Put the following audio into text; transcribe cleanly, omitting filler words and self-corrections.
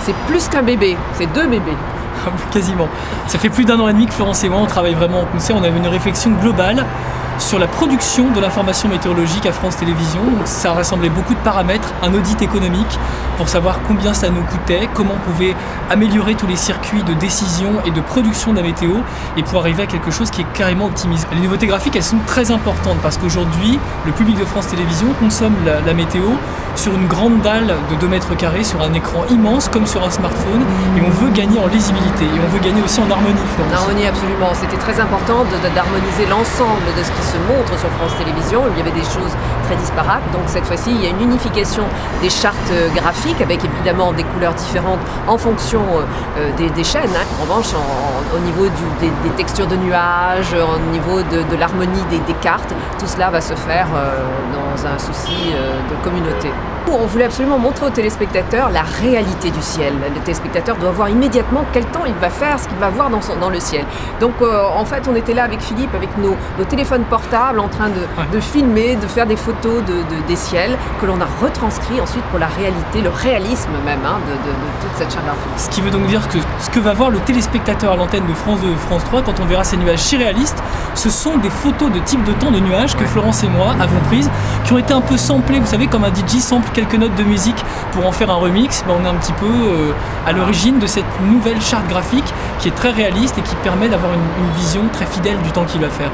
c'est plus qu'un bébé, c'est 2 bébés. Quasiment. Ça fait plus d'1 an et demi que Florence et moi on travaille vraiment en concert. On avait une réflexion globale sur la production de l'information météorologique à France Télévisions. Donc ça rassemblait beaucoup de paramètres, un audit économique pour savoir combien ça nous coûtait, comment on pouvait améliorer tous les circuits de décision et de production de la météo et pour arriver à quelque chose qui est carrément optimisé. Les nouveautés graphiques, elles sont très importantes parce qu'aujourd'hui, le public de France Télévisions consomme la météo sur une grande dalle de 2 mètres carrés, sur un écran immense comme sur un smartphone, et on veut gagner en lisibilité et on veut gagner aussi en harmonie. En harmonie, absolument. C'était très important d'harmoniser l'ensemble de ce qui se montre sur France Télévisions. Il y avait des choses très disparates, donc cette fois-ci il y a une unification des chartes graphiques avec évidemment des couleurs différentes en fonction des chaînes. En revanche, au niveau des textures de nuages, au niveau de l'harmonie des cartes, tout cela va se faire dans un souci de communauté. On voulait absolument montrer aux téléspectateurs la réalité du ciel. Le téléspectateur doit voir immédiatement quel temps il va faire, ce qu'il va voir dans le ciel. Donc en fait, on était là avec Philippe, avec nos téléphones portables, en train de filmer, de faire des photos des ciels que l'on a retranscrit ensuite pour la réalité, le réalisme même de toute cette charte graphique. Ce qui veut donc dire que ce que va voir le téléspectateur à l'antenne de France 2 et France 3 quand on verra ces nuages si réalistes, ce sont des photos de type de temps de nuages que Florence et moi avons prises, qui ont été un peu samplées, vous savez, comme un DJ sample quelques notes de musique pour en faire un remix. On est un petit peu à l'origine de cette nouvelle charte graphique qui est très réaliste et qui permet d'avoir une vision très fidèle du temps qu'il va faire.